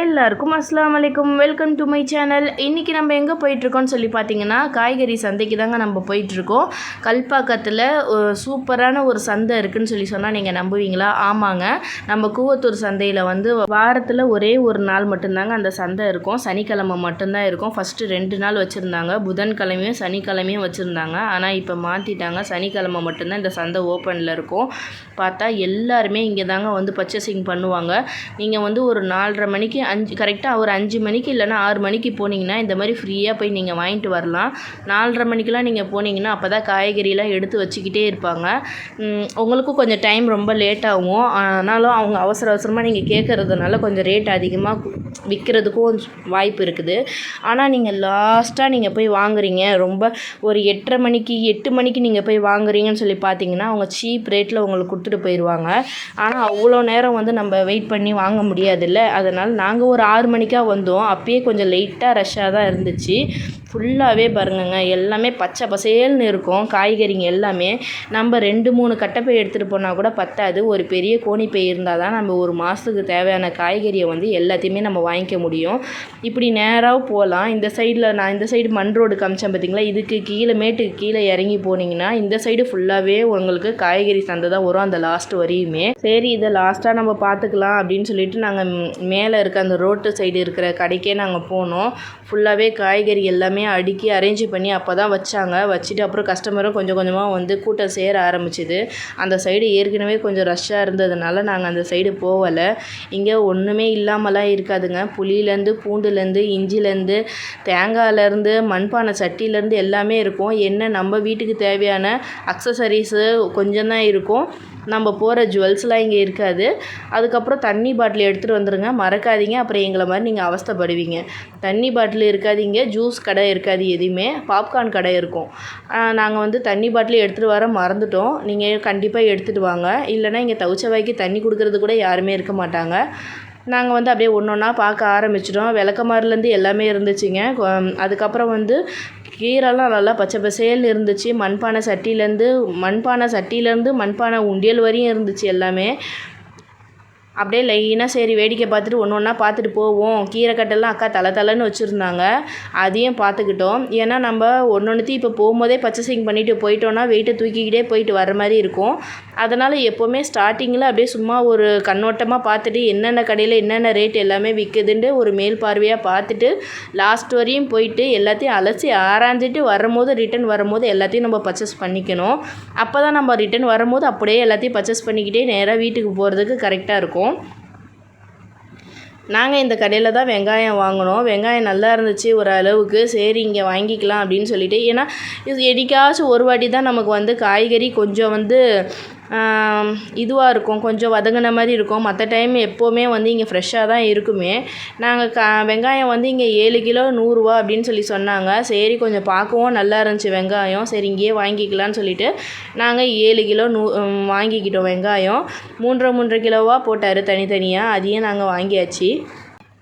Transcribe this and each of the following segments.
எல்லாருக்கும் அஸ்ஸலாமு அலைக்கும். Welcome to my channel. இன்றைக்கி நம்ம எங்கே போயிட்டுருக்கோன்னு சொல்லி பார்த்தீங்கன்னா காய்கறி சந்தைக்கு தாங்க நம்ம போயிட்டுருக்கோம். கல்பாக்கத்தில் சூப்பரான ஒரு சந்தை இருக்குதுன்னு சொல்லி சொன்னால் நீங்கள் நம்புவீங்களா? ஆமாங்க, நம்ம கூவத்தூர் சந்தையில் வந்து வாரத்தில் ஒரே ஒரு நாள் மட்டும்தாங்க அந்த சந்தை இருக்கும். சனிக்கிழமை மட்டும்தான் இருக்கும். ஃபஸ்ட்டு 2 நாள் வச்சுருந்தாங்க, புதன்கிழமையும் சனிக்கிழமையும் வச்சுருந்தாங்க. ஆனால் இப்போ மாற்றிட்டாங்க, சனிக்கிழமை மட்டும்தான் இந்த சந்தை ஓப்பனில் இருக்கும். பார்த்தா எல்லாருமே இங்கே தாங்க வந்து பர்ச்சேசிங் பண்ணுவாங்க. நீங்கள் வந்து ஒரு 4:30 மணிக்கு கரெக்டாக ஒரு 5 மணிக்கு இல்லைனா 6 மணிக்கு போனீங்கன்னா இந்த மாதிரி ஃப்ரீயாக போய் நீங்கள் வாங்கிட்டு வரலாம். 4:30 மணிக்கெலாம் நீங்கள் போனீங்கன்னா அப்போ தான் காய்கறிலாம் எடுத்து வச்சுக்கிட்டே இருப்பாங்க. உங்களுக்கும் கொஞ்சம் டைம் ரொம்ப லேட் ஆகும். ஆனாலும் அவங்க அவசர அவசரமாக நீங்கள் கேட்குறதுனால கொஞ்சம் ரேட் அதிகமாக விற்கிறதுக்கும் வாய்ப்பு இருக்குது. ஆனால் நீங்கள் லாஸ்ட்டாக நீங்கள் போய் வாங்குறீங்க, ரொம்ப ஒரு 8:30 மணிக்கு 8 மணிக்கு நீங்கள் போய் வாங்குறீங்கன்னு சொல்லி பார்த்தீங்கன்னா அவங்க சீப் ரேட்டில் உங்களுக்கு கொடுத்துட்டு போயிடுவாங்க. ஆனால் அவ்வளோ நேரம் வந்து நம்ம வெயிட் பண்ணி வாங்க முடியாதுல்ல. அதனால் நாங்கள் ஒரு 6 மணிக்காக வந்தோம். அப்பயே கொஞ்சம் லைட்டாக ரஷ்ஷாக தான் இருந்துச்சு. ஃபுல்லாகவே பாருங்கங்க, எல்லாமே பச்சை பசேல்னு இருக்கும். காய்கறிங்க எல்லாமே நம்ம 2-3 கட்டைப்பை எடுத்துகிட்டு போனால் கூட பத்தாது. ஒரு பெரிய கோணிப்பை இருந்தால் தான் நம்ம ஒரு மாதத்துக்கு தேவையான காய்கறியை வந்து எல்லாத்தையுமே நம்ம வாங்கிக்க முடியும். இப்படி நேராக போகலாம். இந்த சைடில் நான் இந்த சைடு மண் ரோடு காமிச்சேன் பார்த்தீங்களா, இதுக்கு கீழே மேட்டுக்கு கீழே இறங்கி போனீங்கன்னா இந்த சைடு ஃபுல்லாகவே உங்களுக்கு காய்கறி சந்தை தான் வரும், அந்த லாஸ்ட் வரையுமே. சரி, இதை லாஸ்ட்டாக நம்ம பார்த்துக்கலாம் அப்படின்னு சொல்லிட்டு நாங்கள் மேலே இருக்க அந்த ரோட்டு சைடு இருக்கிற கடைக்கே நாங்கள் போனோம். ஃபுல்லாகவே காய்கறி எல்லாமே அடுக்கி அரேஞ்ச் பண்ணி அப்போ தான் வச்சாங்க. வச்சுட்டு அப்புறம் கஸ்டமரும் கொஞ்சம் கொஞ்சமாக வந்து கூட்டம் சேர ஆரம்பிச்சிது. அந்த சைடு ஏற்கனவே கொஞ்சம் ரஷ்ஷாக இருந்ததுனால நாங்கள் அந்த சைடு போகலை. இங்கே ஒன்றுமே இல்லாமலாம் இருக்காதுங்க. புளியிலேருந்து பூண்டுலேருந்து இஞ்சிலேருந்து தேங்காயிலேருந்து மண்பானை சட்டியிலேருந்து எல்லாமே இருக்கும். என்ன நம்ம வீட்டுக்கு தேவையான அக்சசரிஸு கொஞ்சம் தான் இருக்கும். நம்ம போகிற ஜுவல்ஸ்லாம் இங்கே இருக்காது. அதுக்கப்புறம் தண்ணி பாட்டில் எடுத்துகிட்டு வந்துடுங்க, மறக்காதீங்க. அப்புறம் எங்களை மாதிரி நீங்கள் அவஸ்தைப்படுவீங்க. தண்ணி பாட்டில் இருக்காதீங்க, ஜூஸ் கடை இருக்காது, எதுவுமே பாப்கார்ன் கடை இருக்கும். நாங்கள் வந்து தண்ணி பாட்டில் எடுத்துகிட்டு வர மறந்துட்டோம். நீங்கள் கண்டிப்பாக எடுத்துகிட்டு வாங்க. இல்லைனா இங்கே தவிச்ச வாய்க்கு தண்ணி கொடுக்கறது கூட யாருமே இருக்க மாட்டாங்க. நாங்கள் வந்து அப்படியே ஒன்று ஒன்றா பார்க்க ஆரம்பிச்சிட்டோம். விளக்கமாறுலேருந்து எல்லாமே இருந்துச்சுங்க. அதுக்கப்புறம் வந்து கீரைலாம் நல்லா பச்சை பசேல்னு இருந்துச்சு. மண்பானை சட்டியிலேருந்து மண்பானை உண்டியல் வரையும் இருந்துச்சு எல்லாமே. அப்படியே லைனாக சரி வேடிக்கை பார்த்துட்டு ஒன்று ஒன்றா பார்த்துட்டு போவோம். கீரைக்கட்டெல்லாம் அக்கா தலைன்னு வச்சுருந்தாங்க, அதையும் பார்த்துக்கிட்டோம். ஏன்னா நம்ம ஒன்றொன்றுத்தையும் இப்போ போகும்போதே பர்ச்சேசிங் பண்ணிவிட்டு போயிட்டோன்னா வெயிட்டை தூக்கிக்கிட்டே போயிட்டு வர மாதிரி இருக்கும். அதனால் எப்போவுமே ஸ்டார்டிங்கில் அப்படியே சும்மா ஒரு கண்ணோட்டமாக பார்த்துட்டு என்னென்ன கடையில் என்னென்ன ரேட் எல்லாமே விற்குதுன்ட்டு ஒரு மேல் பார்வையாக பார்த்துட்டு லாஸ்ட் வரையும் போயிட்டு எல்லாத்தையும் அலசி ஆராய்ஞ்சிட்டு ரிட்டன் வரும்போது எல்லாத்தையும் நம்ம பர்ச்சேஸ் பண்ணிக்கணும். அப்போ தான் நம்ம ரிட்டன் வரும்போது அப்படியே எல்லாத்தையும் பர்ச்சேஸ் பண்ணிக்கிட்டே நேராக வீட்டுக்கு போகிறதுக்கு கரெக்டாக இருக்கும். நாங்கள் இந்த கடையில் தான் வெங்காயம் வாங்கினோம். வெங்காயம் நல்லா இருந்துச்சு ஒரு அளவுக்கு. சரி இங்கே வாங்கிக்கலாம் அப்படின்னு சொல்லிட்டு, ஏன்னா இது என்னைக்காச்சும் ஒரு வாட்டி தான் நமக்கு வந்து காய்கறி கொஞ்சம் வந்து இதுவாக இருக்கும், கொஞ்சம் வதங்கின மாதிரி இருக்கும். மற்ற டைம் எப்போவுமே வந்து இங்கே ஃப்ரெஷ்ஷாக தான் இருக்குமே. நாங்கள் வெங்காயம் வந்து இங்கே 7 கிலோ 100 ரூபா அப்படின்னு சொல்லி சொன்னாங்க. சரி கொஞ்சம் பார்க்கவும் நல்லா இருந்துச்சு வெங்காயம். சரி இங்கேயே வாங்கிக்கலான்னு சொல்லிவிட்டு நாங்கள் 7 கிலோ வாங்கிக்கிட்டோம் வெங்காயம். 3.5 கிலோவாக போட்டார் தனித்தனியாக, அதையும் நாங்கள் வாங்கியாச்சு.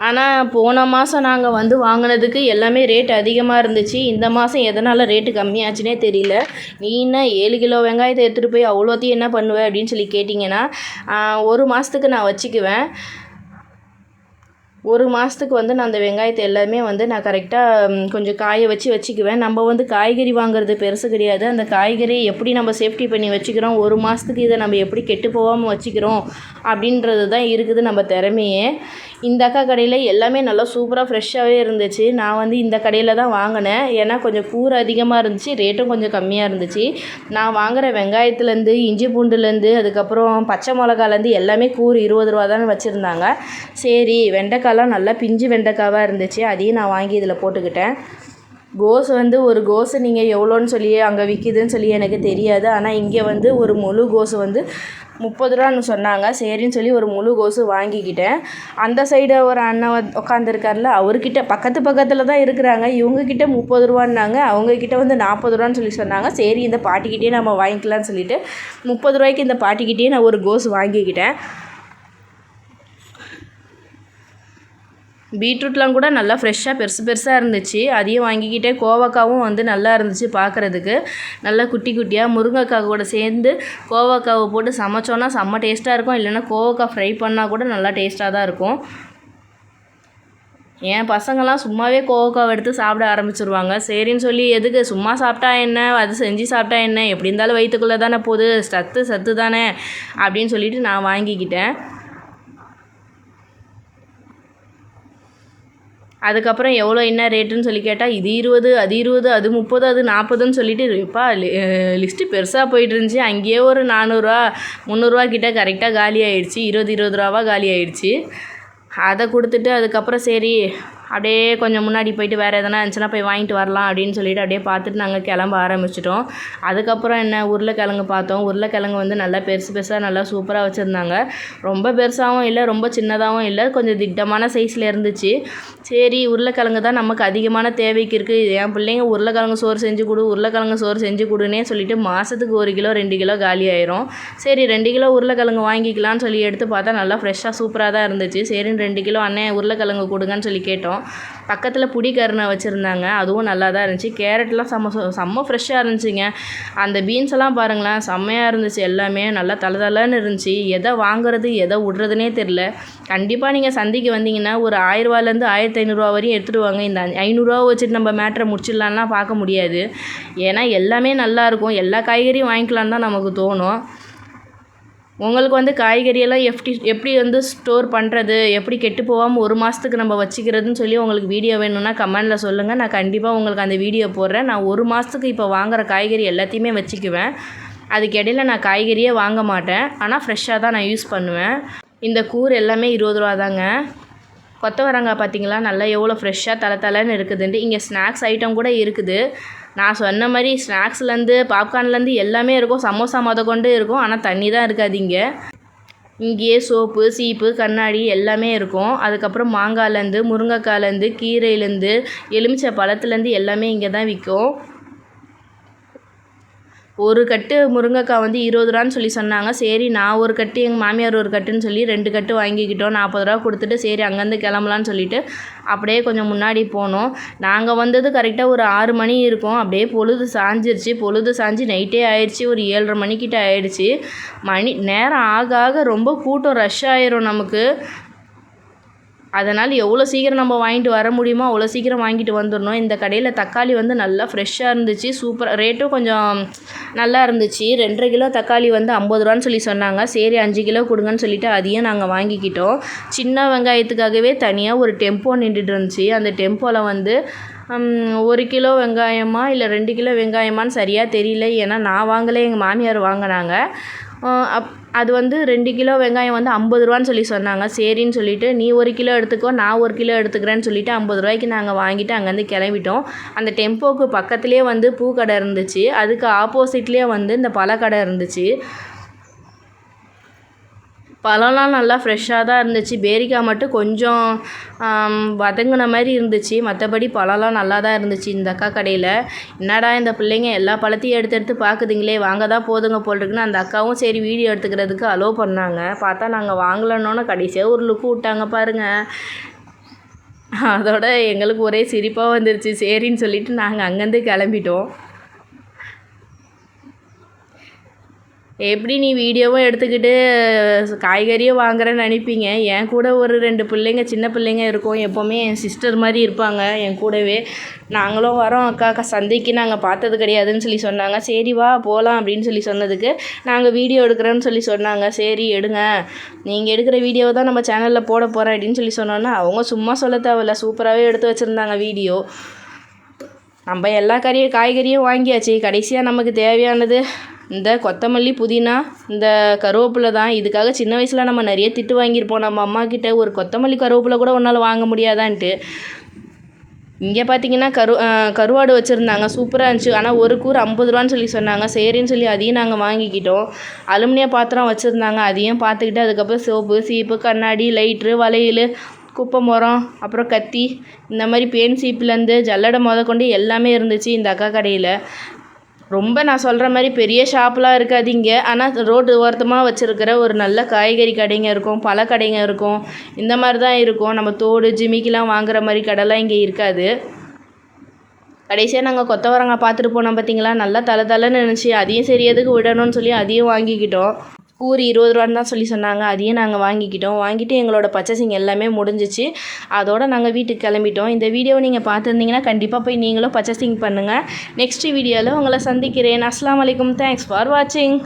ஆனால் போன மாதம் நாங்கள் வந்து வாங்கினதுக்கு எல்லாமே ரேட் அதிகமாக இருந்துச்சு. இந்த மாதம் எதனால் ரேட்டு கம்மியாச்சுன்னே தெரியல. நீ என்ன 7 கிலோ வெங்காயத்தை எடுத்துகிட்டு போய் அவ்வளோத்தையும் என்ன பண்ணுவேன் அப்படின்னு சொல்லி கேட்டிங்கன்னா, ஒரு மாதத்துக்கு நான் வச்சுக்குவேன். ஒரு மாதத்துக்கு வந்து நான் அந்த வெங்காயத்தை எல்லாமே வந்து நான் கரெக்டாக கொஞ்சம் காய வச்சுக்குவேன். நம்ம வந்து காய்கறி வாங்குறது பெருசு கிடையாது. அந்த காய்கறி எப்படி நம்ம சேஃப்டி பண்ணி வச்சுக்கிறோம், ஒரு மாதத்துக்கு இதை நம்ம எப்படி கெட்டு போகாமல் வச்சுக்கிறோம் அப்படின்றது தான் இருக்குது நம்ம திறமையே. இந்த அக்கா கடையில் எல்லாமே நல்லா சூப்பராக ஃப்ரெஷ்ஷாகவே இருந்துச்சு. நான் வந்து இந்த கடையில் தான் வாங்கினேன். ஏன்னா கொஞ்சம் கூறு அதிகமாக இருந்துச்சு, ரேட்டும் கொஞ்சம் கம்மியாக இருந்துச்சு. நான் வாங்குகிற வெங்காயத்துலேருந்து இஞ்சி பூண்டுலேருந்து அதுக்கப்புறம் பச்சை மிளகாலேருந்து எல்லாமே கூறு 20 ரூபா தானே வச்சுருந்தாங்க. சரி வெண்டைக்காய்லாம் நல்லா பிஞ்சு வெண்டைக்காவாக இருந்துச்சு, அதையும் நான் வாங்கி இதில் போட்டுக்கிட்டேன். கோஸ் வந்து ஒரு கோஸு நீங்கள் எவ்வளோன்னு சொல்லி அங்கே விற்கிதுன்னு சொல்லி எனக்கு தெரியாது. ஆனால் இங்கே வந்து ஒரு முழு கோஸு வந்து 30 ரூபான்னு சொன்னாங்க. சரின்னு சொல்லி ஒரு முழு கோஸு வாங்கிக்கிட்டேன். அந்த சைடு ஒரு அண்ணன் உட்காந்துருக்காருல, அவர்கிட்ட பக்கத்தில் தான் இருக்கிறாங்க. இவங்கக்கிட்ட 30 ரூபான்னாங்க, அவங்கக்கிட்ட வந்து 40 ரூபான்னு சொல்லி சொன்னாங்க. சரி இந்த பாட்டிக்கிட்டே நம்ம வாங்கிக்கலான்னு சொல்லிவிட்டு 30 ரூபாய்க்கு இந்த பாட்டிக்கிட்டே நான் ஒரு கோஸ் வாங்கிக்கிட்டேன். பீட்ரூட்லாம் கூட நல்லா ஃப்ரெஷ்ஷாக பெருசாக இருந்துச்சு, அதையும் வாங்கிக்கிட்டே. கோவக்காவும் வந்து நல்லா இருந்துச்சு பார்க்குறதுக்கு, நல்லா குட்டி குட்டியாக. முருங்கைக்காய் கூட சேர்ந்து கோவக்காவை போட்டு சமைச்சோன்னா செம்ம டேஸ்ட்டாக இருக்கும். இல்லைன்னா கோவக்காய் ஃப்ரை பண்ணால் கூட நல்லா டேஸ்ட்டாக தான் இருக்கும். என் பசங்கள்லாம் சும்மாவே கோவக்காவை எடுத்து சாப்பிட ஆரம்பிச்சிருவாங்க. சரின்னு சொல்லி எதுக்கு சும்மா சாப்பிட்டா என்ன, அது செஞ்சு சாப்பிட்டா என்ன, எப்படி இருந்தாலும் வயிற்றுக்குள்ளே தானே போகுது, சத்து தானே அப்படின்னு சொல்லிட்டு நான் வாங்கிக்கிட்டேன். அதுக்கப்புறம் எவ்வளோ என்ன ரேட்டுன்னு சொல்லி கேட்டால் இது 20, அது 20, அது 30, அது 40ன்னு சொல்லிட்டு இப்பா லிஸ்ட்டு பெருசாக போயிட்டு இருந்துச்சு. அங்கேயே ஒரு 400 300 கிட்ட கரெக்டாக காலி ஆகிடுச்சு. 20 ரூபாவா காலி ஆகிடுச்சு. அதை கொடுத்துட்டு அதுக்கப்புறம் சரி அப்படியே கொஞ்சம் முன்னாடி போயிட்டு வேறு எதனா இருந்துச்சுன்னா போய் வாங்கிட்டு வரலாம் அப்படின்னு சொல்லிட்டு அப்படியே பார்த்துட்டு நாங்கள் கிளம்ப ஆரம்பிச்சிட்டோம். அதுக்கப்புறம் என்ன உருளைக்கிழங்கு பார்த்தோம். உருளைக்கிழங்கு வந்து நல்லா பெருசாக நல்லா சூப்பராக வச்சுருந்தாங்க. ரொம்ப பெருசாகவும் இல்லை, ரொம்ப சின்னதாகவும் இல்லை, கொஞ்சம் திட்டமான சைஸில் இருந்துச்சு. சரி உருளைக்கிழங்கு தான் நமக்கு அதிகமான தேவைக்கு இருக்குது. என் பிள்ளைங்க உருளைக்கிழங்கு சோறு செஞ்சு கொடுன்னே சொல்லிட்டு மாதத்துக்கு 1 கிலோ 2 கிலோ காலி ஆயிரும். சரி 2 கிலோ உருளைக்கிழங்கு வாங்கிக்கலான்னு சொல்லி எடுத்து பார்த்தா நல்லா ஃப்ரெஷ்ஷாக சூப்பராக தான் இருந்துச்சு. சரின்னு 2 கிலோ அண்ணே உருளைக்கிழங்கு கொடுங்கன்னு சொல்லி கேட்டோம். பக்கத்தில் புடி கருணை வச்சுருந்தாங்க, அதுவும் நல்லா தான் இருந்துச்சு. கேரட்லாம் செம்ம ஃப்ரெஷ்ஷாக இருந்துச்சுங்க. அந்த பீன்ஸ் எல்லாம் பாருங்களேன் செம்மையாக இருந்துச்சு. எல்லாமே நல்லா தளன்னு இருந்துச்சு. எதை வாங்குறது எதை விட்றதுனே தெரில. கண்டிப்பாக நீங்கள் சந்தைக்கு வந்தீங்கன்னா ஒரு 1000 ரூபாயிலேருந்து 1500 வரையும் எடுத்துகிட்டு வாங்க. இந்த 500 வச்சுட்டு நம்ம மேட்ரை முடிச்சிடலான்லாம் பார்க்க முடியாது. ஏன்னா எல்லாமே நல்லாயிருக்கும். எல்லா காய்கறியும் வாங்கிக்கலான்னு தான் நமக்கு தோணும். உங்களுக்கு வந்து காய்கறியெல்லாம் எப்படி வந்து ஸ்டோர் பண்ணுறது, எப்படி கெட்டு போகாமல் 1 மாதத்துக்கு நம்ம வச்சுக்கிறதுன்னு சொல்லி உங்களுக்கு வீடியோ வேணும்னா கமெண்டில் சொல்லுங்கள். நான் கண்டிப்பாக உங்களுக்கு அந்த வீடியோ போடுறேன். நான் 1 மாதத்துக்கு இப்போ வாங்குகிற காய்கறி எல்லாத்தையுமே வச்சுக்குவேன். அதுக்கு இடையில் நான் காய்கறியே வாங்க மாட்டேன். ஆனால் ஃப்ரெஷ்ஷாக தான் நான் யூஸ் பண்ணுவேன். இந்த கூறு எல்லாமே 20 ரூபா தாங்க. கொத்தவரங்காய் பார்த்திங்களா நல்லா எவ்வளோ ஃப்ரெஷ்ஷாக தலன்னு இருக்குதுன்ட்டு. இங்கே ஸ்நாக்ஸ் ஐட்டம் கூட இருக்குது. நான் சொன்ன மாதிரி ஸ்நாக்ஸ்லேருந்து பாப்கார்ன்லேருந்து எல்லாமே இருக்கும். சமோசா கொண்டு இருக்கும். ஆனால் தண்ணி தான் இருக்காது இங்கேயே சோப்பு சீப்பு கண்ணாடி எல்லாமே இருக்கும். அதுக்கப்புறம் மாங்காய்லேருந்து முருங்கைக்காய்லேருந்து கீரையிலேருந்து எலுமிச்சை பழத்துலேருந்து எல்லாமே இங்கே தான் விற்கும். ஒரு கட்டு முருங்கைக்காய் வந்து 20 ரூபான்னு சொல்லி சொன்னாங்க. சரி நான் ஒரு கட்டு எங்கள் மாமியார் ஒரு கட்டுன்னு சொல்லி 2 கட்டு வாங்கிக்கிட்டோம். 40 ரூபா கொடுத்துட்டு சரி அங்கேருந்து கிளம்பலான்னு சொல்லிட்டு அப்படியே கொஞ்சம் முன்னாடி போனோம். நாங்கள் வந்தது கரெக்டாக ஒரு 6 மணி இருக்கும். அப்படியே பொழுது சாஞ்சு நைட்டே ஆயிடுச்சு. ஒரு 7:30 மணிக்கிட்ட ஆயிடுச்சு. நேரம் ஆக ரொம்ப கூட்டம் ரஷ் ஆயிரும் நமக்கு. அதனால் எவ்வளோ சீக்கிரம் நம்ம வாங்கிட்டு வர முடியுமோ அவ்வளோ சீக்கிரம் வாங்கிட்டு வந்துடணும். இந்த கடையில் தக்காளி வந்து நல்லா ஃப்ரெஷ்ஷாக இருந்துச்சு. சூப்பராக ரேட்டும் கொஞ்சம் நல்லா இருந்துச்சு. 2.5 கிலோ தக்காளி வந்து 50 ரூபான்னு சொல்லி சொன்னாங்க. சரி 5 கிலோ கொடுங்கன்னு சொல்லிவிட்டு அதையும் நாங்கள் வாங்கிக்கிட்டோம். சின்ன வெங்காயத்துக்காகவே தனியாக ஒரு டெம்போ நின்றுட்டு இருந்துச்சு. அந்த டெம்போவில் வந்து 1 கிலோ வெங்காயமா இல்லை 2 கிலோ வெங்காயமான்னு சரியாக தெரியல. ஏன்னா நான் வாங்கலை, எங்கள் மாமியார் வாங்கினாங்க. அது வந்து 2 கிலோ வெங்காயம் வந்து 50 ரூபான்னு சொல்லி சொன்னாங்க. சரின்னு சொல்லிவிட்டு நீ 1 கிலோ எடுத்துக்கோ, நான் 1 கிலோ எடுத்துக்கிறேன்னு சொல்லிவிட்டு 50 ரூபாய்க்கு நாங்கள் வாங்கிட்டு அங்கேருந்து கிளம்பிட்டோம். அந்த டெம்போவுக்கு பக்கத்துலேயே வந்து பூக்கடை இருந்துச்சு. அதுக்கு ஆப்போசிட்லேயே வந்து இந்த பழக்கடை இருந்துச்சு. பழம்லாம் நல்லா ஃப்ரெஷ்ஷாக தான் இருந்துச்சு. பேரிக்காய் மட்டும் கொஞ்சம் வதங்கின மாதிரி இருந்துச்சு. மற்றபடி பழம்லாம் நல்லா தான் இருந்துச்சு இந்த அக்கா கடையில். என்னடா இந்த பிள்ளைங்க எல்லா பழத்தையும் எடுத்து பார்க்குதுங்களே, வாங்க தான் போதுங்க போட்டிருக்குன்னு அந்த அக்காவும் சரி வீடியோ எடுத்துக்கிறதுக்கு அலோவ் பண்ணாங்க. பார்த்தா நாங்கள் வாங்கலன்னோன்னு கடைசியாக ஒரு லுக்கு விட்டாங்க பாருங்கள். அதோட எங்களுக்கு ஒரே சிரிப்பாக வந்துருச்சு. சரின்னு சொல்லிவிட்டு நாங்கள் அங்கேருந்து கிளம்பிட்டோம். எப்படி நீ வீடியோவும் எடுத்துக்கிட்டு காய்கறியும் வாங்குறேன்னு நினைப்பீங்க. என் கூட ஒரு 2 பிள்ளைங்க சின்ன பிள்ளைங்க இருக்கும். எப்போவுமே என் சிஸ்டர் மாதிரி இருப்பாங்க என் கூடவே. நாங்களும் வரோம் அக்கா சந்தைக்கு நாங்கள் பார்த்தது கிடையாதுன்னு சொல்லி சொன்னாங்க. சரி வா போகலாம் அப்படின்னு சொல்லி சொன்னதுக்கு நாங்கள் வீடியோ எடுக்கிறோன்னு சொல்லி சொன்னாங்க. சரி எடுங்க, நீங்கள் எடுக்கிற வீடியோவை தான் நம்ம சேனலில் போட போகிறேன் அப்படின்னு சொல்லி சொன்னோன்னா அவங்க சும்மா சொல்ல தேவையில்ல, சூப்பராகவே எடுத்து வச்சுருந்தாங்க வீடியோ. நம்ம எல்லா காய்கறியும் வாங்கியாச்சு. கடைசியாக நமக்கு தேவையானது இந்த கொத்தமல்லி புதினா இந்த கருவேப்பிலை தான். இதுக்காக சின்ன வயசில் நம்ம நிறைய திட்டு வாங்கியிருப்போம் நம்ம அம்மாக்கிட்ட, ஒரு கொத்தமல்லி கருவேப்பிலை கூட ஒன்றால் வாங்க முடியாதான்ட்டு. இங்கே பார்த்தீங்கன்னா கருவாடு வச்சுருந்தாங்க, சூப்பராக இருந்துச்சு. ஆனால் ஒரு கூறு 50 ரூபான்னு சொல்லி சொன்னாங்க. சரின்னு சொல்லி அதையும் நாங்கள் வாங்கிக்கிட்டோம். அலுமினிய பாத்திரம் வச்சுருந்தாங்க, அதையும் பார்த்துக்கிட்டு அதுக்கப்புறம் சோப்பு சீப்பு கண்ணாடி லைட்ரு வளையல் குப்பை மரம் அப்புறம் கத்தி இந்த மாதிரி பேன் சீப்புலேருந்து ஜல்லடை கொண்டு எல்லாமே இருந்துச்சு இந்த அக்கா கடையில். ரொம்ப நான் சொல்கிற மாதிரி பெரிய ஷாப்லாம் இருக்காதீங்க. ஆனால் ரோடு ஓரத்தமாக வச்சுருக்கிற ஒரு நல்ல காய்கறி கடைங்க இருக்கும், பழ கடைங்க இருக்கும், இந்த மாதிரி தான் இருக்கும். நம்ம தோடு ஜிமிக்கிலாம் வாங்குகிற மாதிரி கடைலாம் இங்கே இருக்காது. கடைசியாக நாங்கள் கொத்தவரங்காய் பார்த்துட்டு போனோம் பார்த்தீங்களா, நல்லா தலன்னு இருந்துச்சு. அதையும் சரி எதுக்கு விடணும்னு சொல்லி அதையும் வாங்கிக்கிட்டோம். கூறு 20 ரூபான்னு தான் சொல்லி சொன்னாங்க. அதையும் நாங்கள் வாங்கிட்டு எங்களோட பர்ச்சேசிங் எல்லாமே முடிஞ்சிச்சு. அதோடு நாங்கள் வீட்டுக்கு கிளம்பிட்டோம். இந்த வீடியோவை நீங்கள் பார்த்துருந்தீங்கன்னா கண்டிப்பாக போய் நீங்களும் பர்ச்சேசிங் பண்ணுங்கள். நெக்ஸ்ட் வீடியோவில் உங்களை சந்திக்கிறேன். அஸ்ஸலாமு அலைக்கும். தேங்க்ஸ் ஃபார் வாட்சிங்.